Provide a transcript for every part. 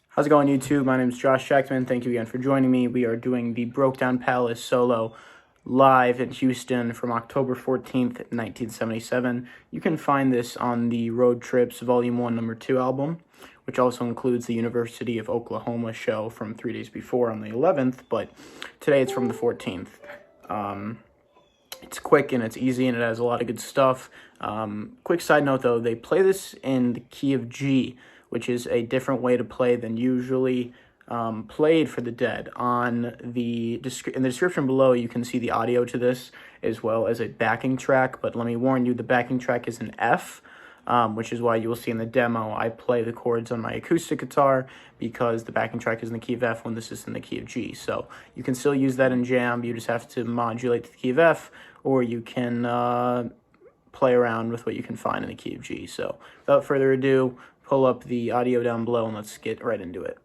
How's it going, YouTube? My name is Josh Schectman. Thank you again for joining me. We are doing the Brokedown Palace solo live in Houston from October 14th, 1977. You can find this on the Road Trips Volume 1, Number 2 album, which also includes the University of Oklahoma show from 3 days before on the 11th, but today it's from the 14th. It's quick and it's easy and it has a lot of good stuff. Quick side note though, they play this in the key of G, which is a different way to play than usually played for the Dead. In the description below, you can see the audio to this as well as a backing track, but let me warn you, the backing track is an F, which is why you will see in the demo I play the chords on my acoustic guitar because the backing track is in the key of F when this is in the key of G. So you can still use that in jam, you just have to modulate to the key of F, or you can play around with what you can find in the key of G. So without further ado, pull up the audio down below and let's get right into it.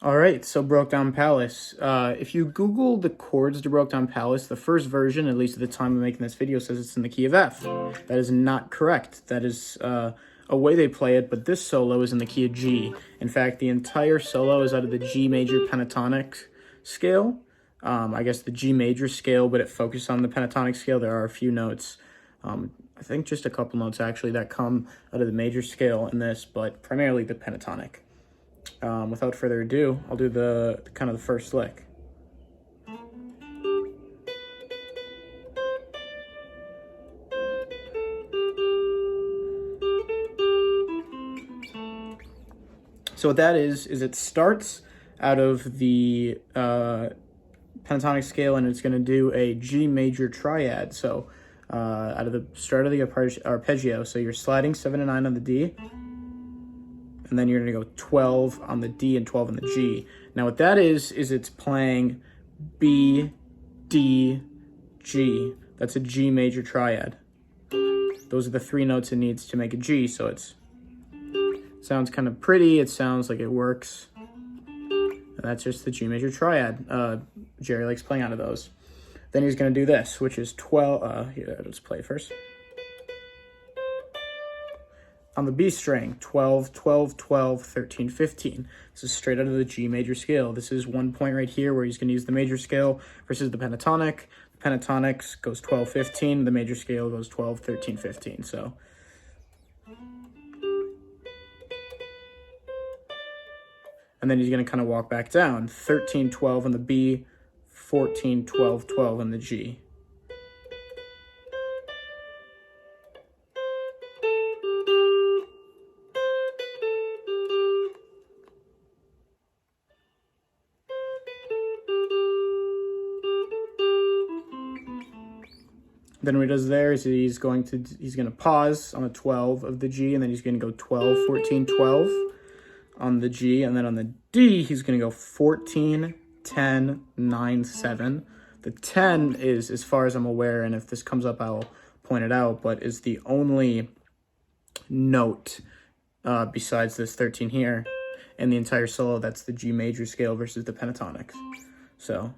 Alright, so Brokedown Palace. If you Google the chords to Brokedown Palace, the first version, at least at the time of making this video, says it's in the key of F. That is not correct. That is a way they play it, but this solo is in the key of G. In fact, the entire solo is out of the G major pentatonic scale. I guess the G major scale, but it focused on the pentatonic scale. There are a few notes, I think just a couple notes actually, that come out of the major scale in this, but primarily the pentatonic. Without further ado, I'll do the kind of the first lick. So what that is it starts out of the pentatonic scale and it's going to do a G major triad. So out of the start of the arpeggio, so you're sliding 7 and 9 on the D, and then you're going to go 12 on the D and 12 on the G. Now what that is it's playing B, D, G. That's a G major triad. Those are the 3 notes it needs to make a G, so it sounds kind of pretty, it sounds like it works. And that's just the G major triad. Jerry likes playing out of those. Then he's going to do this, which is 12, here, let's play first. On the B string, 12, 12, 12, 13, 15. This is straight out of the G major scale. This is one point right here where he's going to use the major scale versus the pentatonic. The pentatonic goes 12, 15. The major scale goes 12, 13, 15. So, and then he's going to kind of walk back down. 13, 12 on the B, 14, 12, 12 on the G. Then what he does there is he's going to pause on the 12 of the G, and then he's going to go 12, 14, 12 on the G, and then on the D, he's going to go 14, 10, 9, 7. The 10 is, as far as I'm aware, and if this comes up, I'll point it out, but is the only note besides this 13 here in the entire solo that's the G major scale versus the pentatonic. So,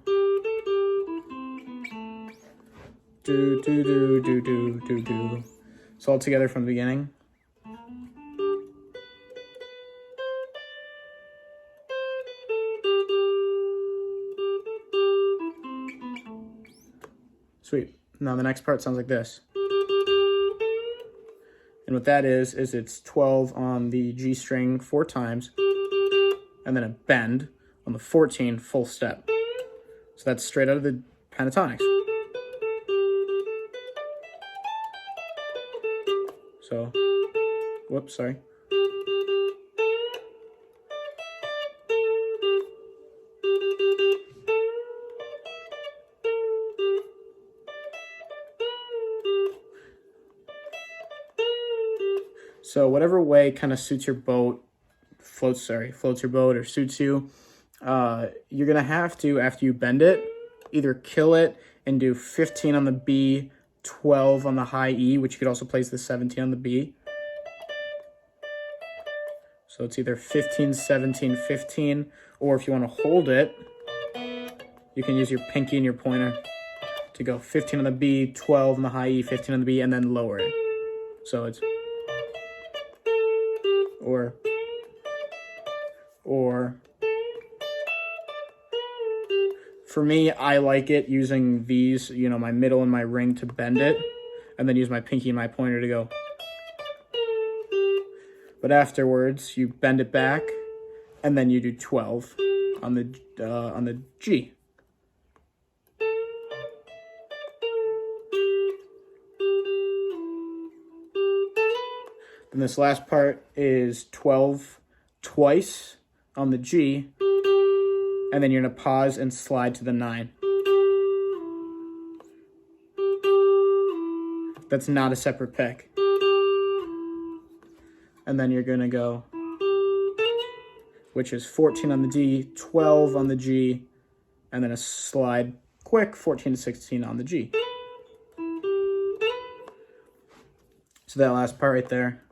do, do, do, do, do, do, do. So all together from the beginning. Sweet. Now the next part sounds like this. And what that is it's 12 on the G string 4 times, and then a bend on the 14 full step. So that's straight out of the pentatonics. So, whoops, sorry. So whatever way kind of suits your boat, floats your boat or suits you, you're going to have to, after you bend it, either kill it and do 15 on the B, 12 on the high E, which you could also place the 17 on the B. So it's either 15, 17, 15, or if you want to hold it, you can use your pinky and your pointer to go 15 on the B, 12 on the high E, 15 on the B, and then lower it. So it's or for me, I like it using these, you know, my middle and my ring to bend it, and then use my pinky and my pointer to go. But afterwards, you bend it back, and then you do 12 on the G. Then this last part is 12 twice on the G, and then you're going to pause and slide to the 9. That's not a separate pick. And then you're going to go, which is 14 on the D, 12 on the G, and then a slide quick 14 to 16 on the G. So that last part right there.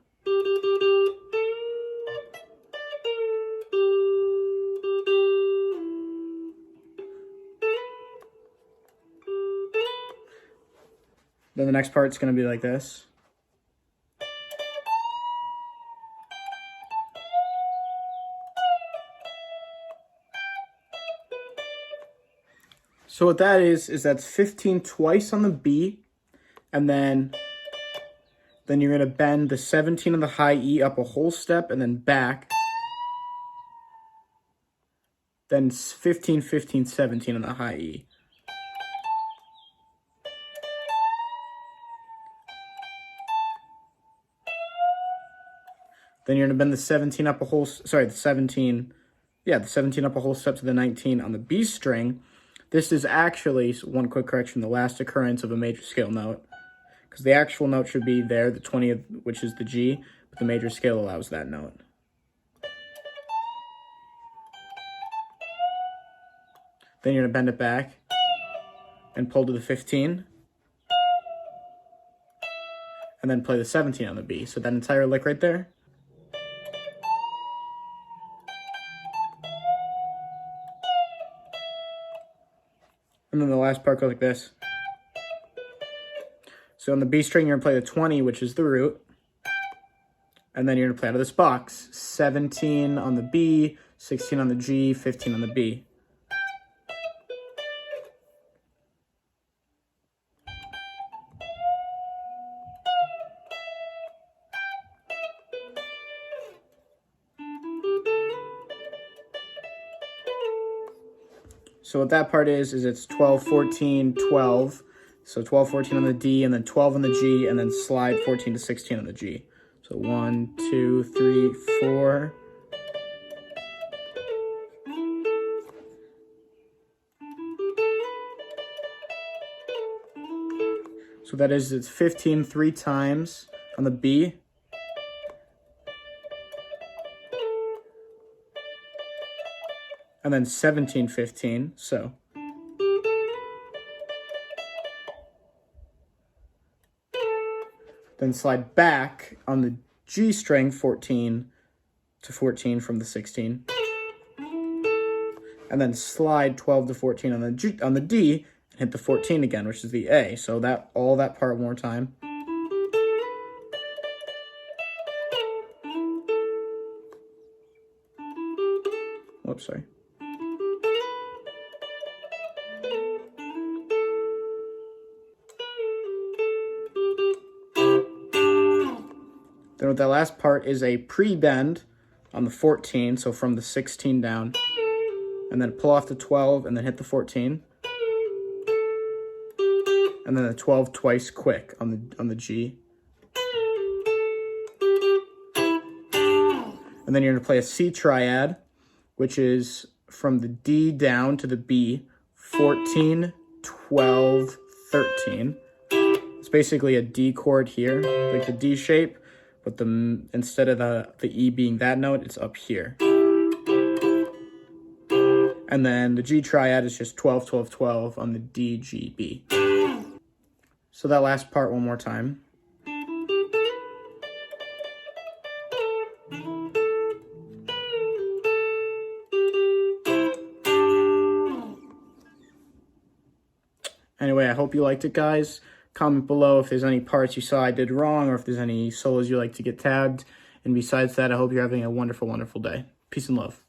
Then the next part's going to be like this. So what that is that's 15 twice on the B, and then you're going to bend the 17 on the high E up a whole step and then back. Then 15, 15, 17 on the high E. Then you're going to bend the 17 up a whole, the 17 up a whole step to the 19 on the B string. This is actually, one quick correction, the last occurrence of a major scale note. Because the actual note should be there, the 20th, which is the G, but the major scale allows that note. Then you're going to bend it back and pull to the 15. And then play the 17 on the B. So that entire lick right there. And then the last part goes like this. So on the B string, you're going to play the 20, which is the root. And then you're going to play out of this box. 17 on the B, 16 on the G, 15 on the B. So what that part is it's 12, 14, 12. So 12, 14 on the D, and then 12 on the G, and then slide 14 to 16 on the G. So 1, 2, 3, 4. So that is, it's 15 3 times on the B. And then 17, 15, so. Then slide back on the G string, 14 to 14 from the 16. And then slide 12 to 14 on the D, and hit the 14 again, which is the A. So that all that part one more time. Whoops, sorry. Then with that last part is a pre-bend on the 14, so from the 16 down. and then pull off the 12, and then hit the 14. And then the 12 twice quick on the G. And then you're going to play a C triad, which is from the D down to the B, 14, 12, 13. It's basically a D chord here, like the D shape, but instead of the E being that note, it's up here. And then the G triad is just 12, 12, 12 on the D, G, B. So that last part one more time. Anyway, I hope you liked it, guys. Comment below if there's any parts you saw I did wrong or if there's any solos you like to get tagged. And besides that, I hope you're having a wonderful, wonderful day. Peace and love.